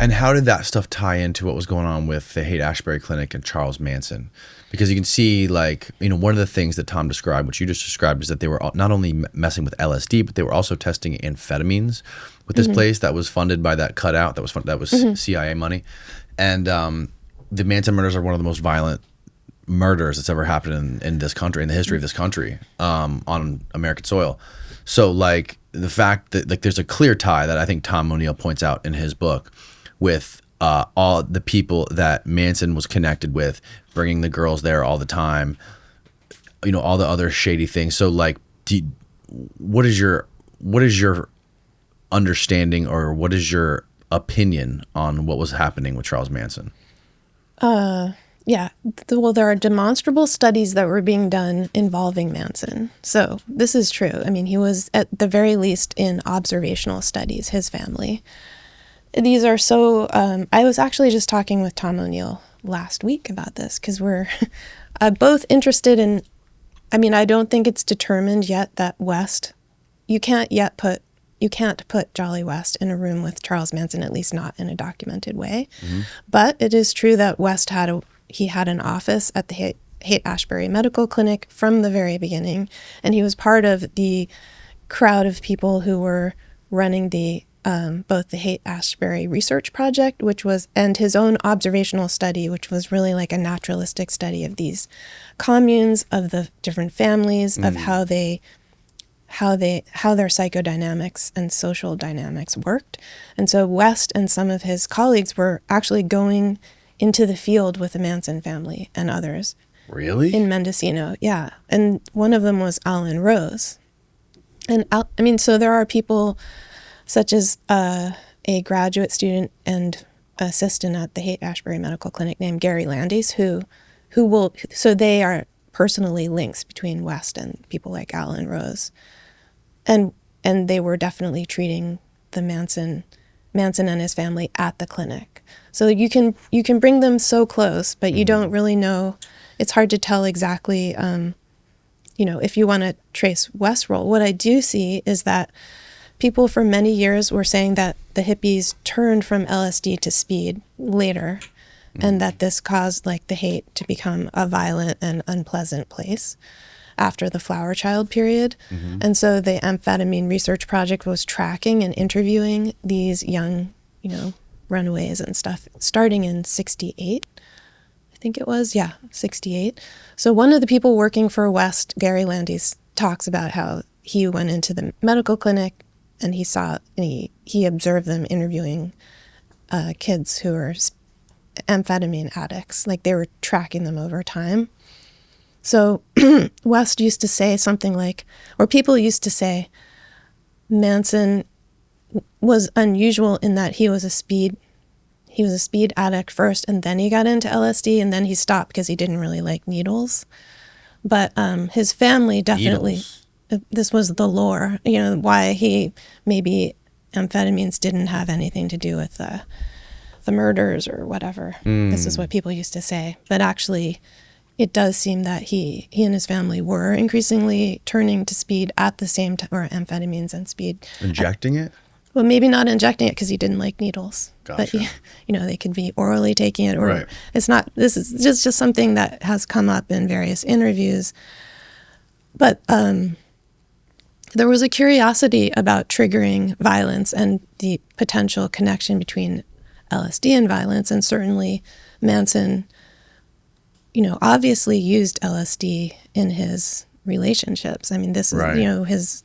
And how did that stuff tie into what was going on with the Haight-Ashbury Clinic and Charles Manson? Because you can see, like, you know, one of the things that Tom described, which you just described, is that they were not only messing with LSD, but they were also testing amphetamines with this place that was funded by that cutout that was CIA money. And the Manson murders are one of the most violent murders that's ever happened in this country, in the history of this country, on American soil. So, like, the fact that, like, there's a clear tie that I think Tom O'Neill points out in his book with all the people that Manson was connected with, bringing the girls there all the time, you know, all the other shady things. So, like, what is your understanding, or what is your opinion on what was happening with Charles Manson? Yeah. Well, there are demonstrable studies that were being done involving Manson. So this is true. I mean, he was at the very least in observational studies, his family. These are so, I was actually just talking with Tom O'Neill last week about this, because we're both interested in, I mean, I don't think it's determined yet that West, you can't put Jolly West in a room with Charles Manson, at least not in a documented way. Mm-hmm. But it is true that West had an office at the Haight-Ashbury Medical Clinic from the very beginning, and he was part of the crowd of people who were running the both the Haight-Ashbury Research Project, and his own observational study, which was really like a naturalistic study of these communes, of the different families, of how their psychodynamics and social dynamics worked. And so West and some of his colleagues were actually going into the field with the Manson family and others. Really? In Mendocino, yeah. And one of them was Alan Rose. And I mean, so there are people such as a graduate student and assistant at the Haight-Ashbury Medical Clinic named Gary Landis, so they are personally links between West and people like Alan Rose. And they were definitely treating the Manson and his family at the clinic. So you can bring them so close, but you don't really know. It's hard to tell exactly, if you want to trace West's role. What I do see is that people for many years were saying that the hippies turned from LSD to speed later, and that this caused, like, the Haight to become a violent and unpleasant place after the Flower Child period. Mm-hmm. And so the Amphetamine Research Project was tracking and interviewing these young, runaways and stuff, starting in 68, I think it was. Yeah, 68. So one of the people working for West, Gary Landis, talks about how he went into the medical clinic and he observed them interviewing kids who were amphetamine addicts. Like, they were tracking them over time. So West used to say something like, or people used to say, Manson was unusual in that he was a speed addict first, and then he got into LSD, and then he stopped because he didn't really like needles. But his family definitely, this was the lore, why maybe amphetamines didn't have anything to do with the murders or whatever. This is what people used to say. But actually, it does seem that he and his family were increasingly turning to speed at the same time, or amphetamines and speed. Injecting it? Well, maybe not injecting it because he didn't like needles. Gotcha. But, they could be orally taking it, or right. It's not, this is just something that has come up in various interviews. But there was a curiosity about triggering violence and the potential connection between LSD and violence, and certainly Manson obviously used LSD in his relationships. I mean, this is, right. His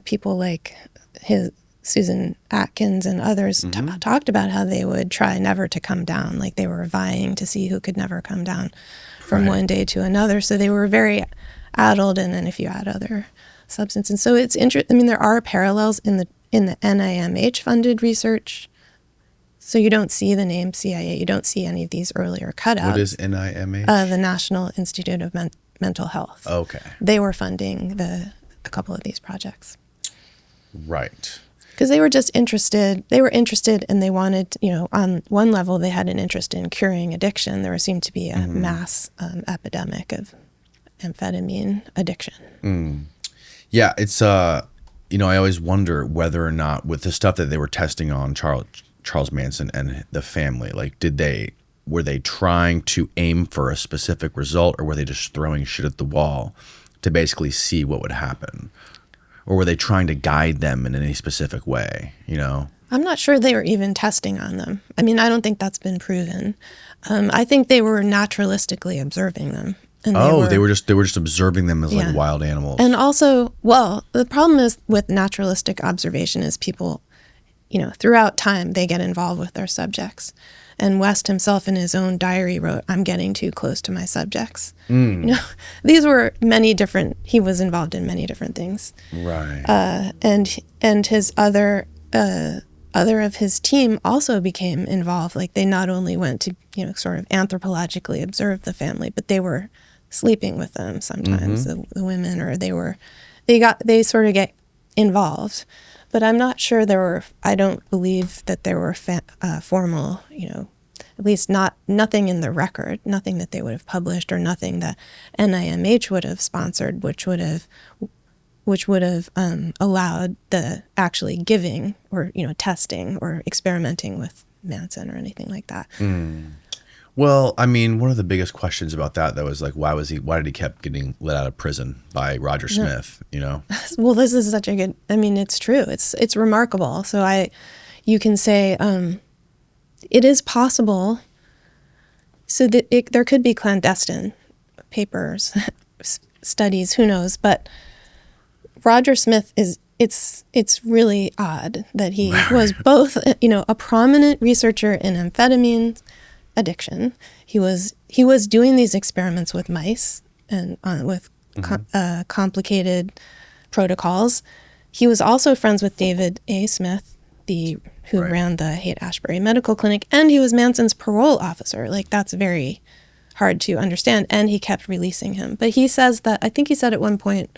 people like his Susan Atkins and others talked about how they would try never to come down. Like, they were vying to see who could never come down from one day to another. So they were very addled. And then if you add other substances. So it's interesting. I mean, there are parallels in the NIMH funded research. So you don't see the name CIA. You don't see any of these earlier cutouts. What is NIMH? The National Institute of Mental Health. Okay. They were funding a couple of these projects. Right. Because they were just interested. They were interested, and they wanted, on one level, they had an interest in curing addiction. There seemed to be a mass epidemic of amphetamine addiction. Yeah, it's I always wonder whether or not, with the stuff that they were testing on Charles Charles Manson and the family? Like, were they trying to aim for a specific result, or were they just throwing shit at the wall to basically see what would happen? Or were they trying to guide them in any specific way, you know? I'm not sure they were even testing on them. I mean, I don't think that's been proven. I think they were naturalistically observing them. And they were just observing them as like wild animals. And also, well, the problem is with naturalistic observation is people, you know, throughout time they get involved with their subjects. And West himself in his own diary wrote, "I'm getting too close to my subjects." You know, these were he was involved in many different things. Right. And his other of his team also became involved. Like, they not only went to, you know, sort of anthropologically observe the family, but they were sleeping with them sometimes, the women, or they sort of get involved. But I'm not sure I don't believe that there were formal, you know, at least nothing in the record, nothing that they would have published, or nothing that NIMH would have sponsored, which would have allowed the actually giving or, you know, testing or experimenting with Manson or anything like that. Well, I mean, one of the biggest questions about that, though, is like, why did he kept getting let out of prison by Roger Smith, you know? Well, this is such a good, I mean, it's true. It's remarkable. So you can say it is possible. So that there could be clandestine papers, studies, who knows? But Roger Smith it's really odd that he was both, you know, a prominent researcher in amphetamine addiction. He was doing these experiments with mice and with complicated protocols. He was also friends with David A. Smith, who ran the Haight-Ashbury Medical Clinic, and he was Manson's parole officer. Like, that's very hard to understand, and he kept releasing him. But he says that, I think he said at one point,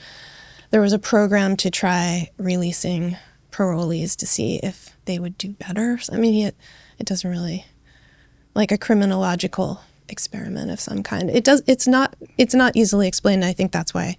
there was a program to try releasing parolees to see if they would do better. So, I mean, it doesn't really, like a criminological experiment of some kind. It's not easily explained. I think that's why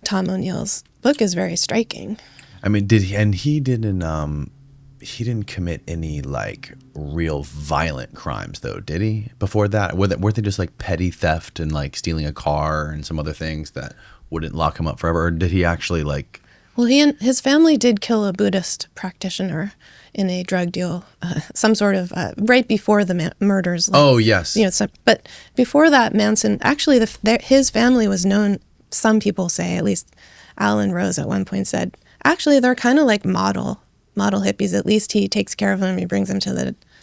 Tom O'Neill's book is very striking. I mean, he didn't commit any like real violent crimes, though, did he? Before that, weren't they just like petty theft and like stealing a car and some other things that wouldn't lock him up forever? Or did he actually like? Well, he and his family did kill a Buddhist practitioner in a drug deal, some sort of right before the murders. Like, oh yes, you know. But before that, Manson actually his family was known. Some people say, at least Alan Rose at one point said, actually they're kind of like model hippies. At least he takes care of them. He brings them to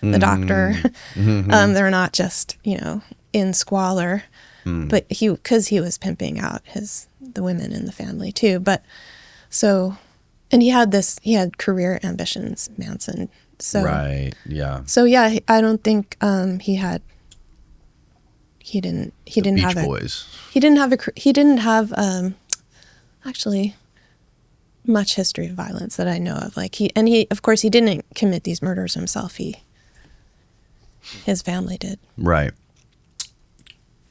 the doctor. They're not just, you know, in squalor. But because he was pimping out the women in the family too. But so, and he had career ambitions, Manson. So right, yeah. So yeah, I don't think he didn't Beach Boys. He didn't have actually much history of violence that I know of. Like he of course he didn't commit these murders himself. His family did. Right.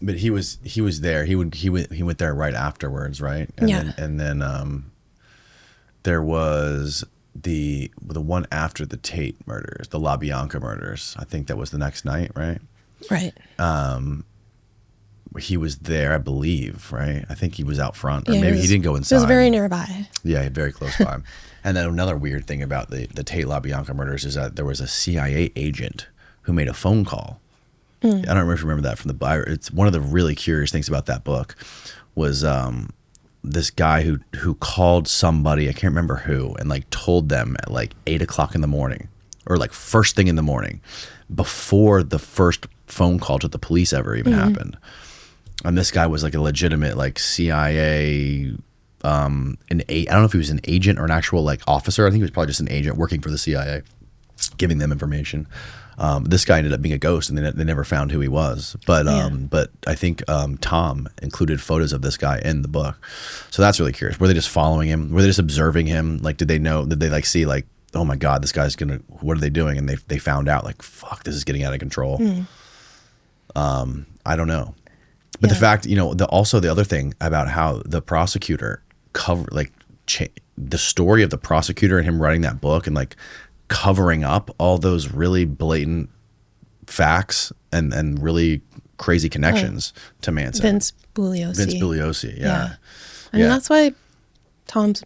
But he was there. He went there right afterwards, right? And then there was the one after the Tate murders, the LaBianca murders. I think that was the next night, right? Right. He was there, I believe, right? I think he was out front, or maybe he didn't go inside. He was very nearby. Yeah, very close by. And then another weird thing about the Tate LaBianca murders is that there was a CIA agent who made a phone call. I don't remember if you remember that from the Bible. It's one of the really curious things about that book was this guy who called somebody, I can't remember who, and like told them at like 8 o'clock in the morning, or like first thing in the morning, before the first phone call to the police ever even happened. And this guy was like a legitimate like CIA, I don't know if he was an agent or an actual like officer. I think he was probably just an agent working for the CIA, giving them information. This guy ended up being a ghost, and they never found who he was. But I think Tom included photos of this guy in the book, so that's really curious. Were they just following him? Were they just observing him? Like, did they know? Did they like see like, oh my God, this guy's gonna? What are they doing? And they found out like, fuck, this is getting out of control. I don't know, but the fact, you know, also the other thing about how the prosecutor the story of the prosecutor and him writing that book and like covering up all those really blatant facts and really crazy connections to Manson. Vince Bugliosi. Vince Bugliosi, yeah. I mean, that's why Tom's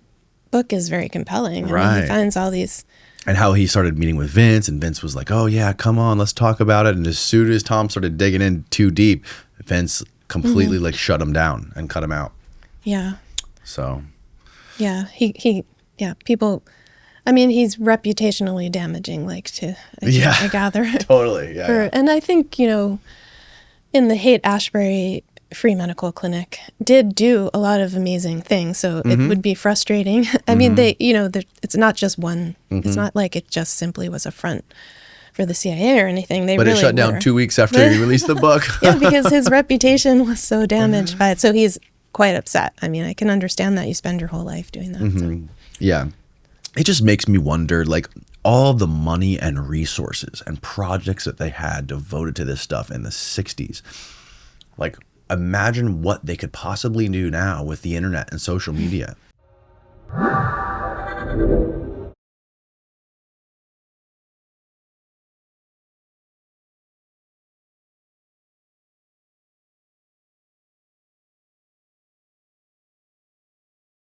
book is very compelling. I mean, he finds all these... And how he started meeting with Vince, and Vince was like, oh yeah, come on, let's talk about it. And as soon as Tom started digging in too deep, Vince completely like shut him down and cut him out. Yeah. So. Yeah, people... I mean, he's reputationally damaging, like, I gather. Totally, yeah. And I think, in the Haight-Ashbury Free Medical Clinic did do a lot of amazing things, so it would be frustrating. I mean, it's not just one, it's not like it just simply was a front for the CIA or anything. But it shut down 2 weeks after he released the book. Yeah, because his reputation was so damaged by it, so he's quite upset. I mean, I can understand that. You spend your whole life doing that. So. Yeah. It just makes me wonder, like, all the money and resources and projects that they had devoted to this stuff in the 60s. Like, imagine what they could possibly do now with the internet and social media.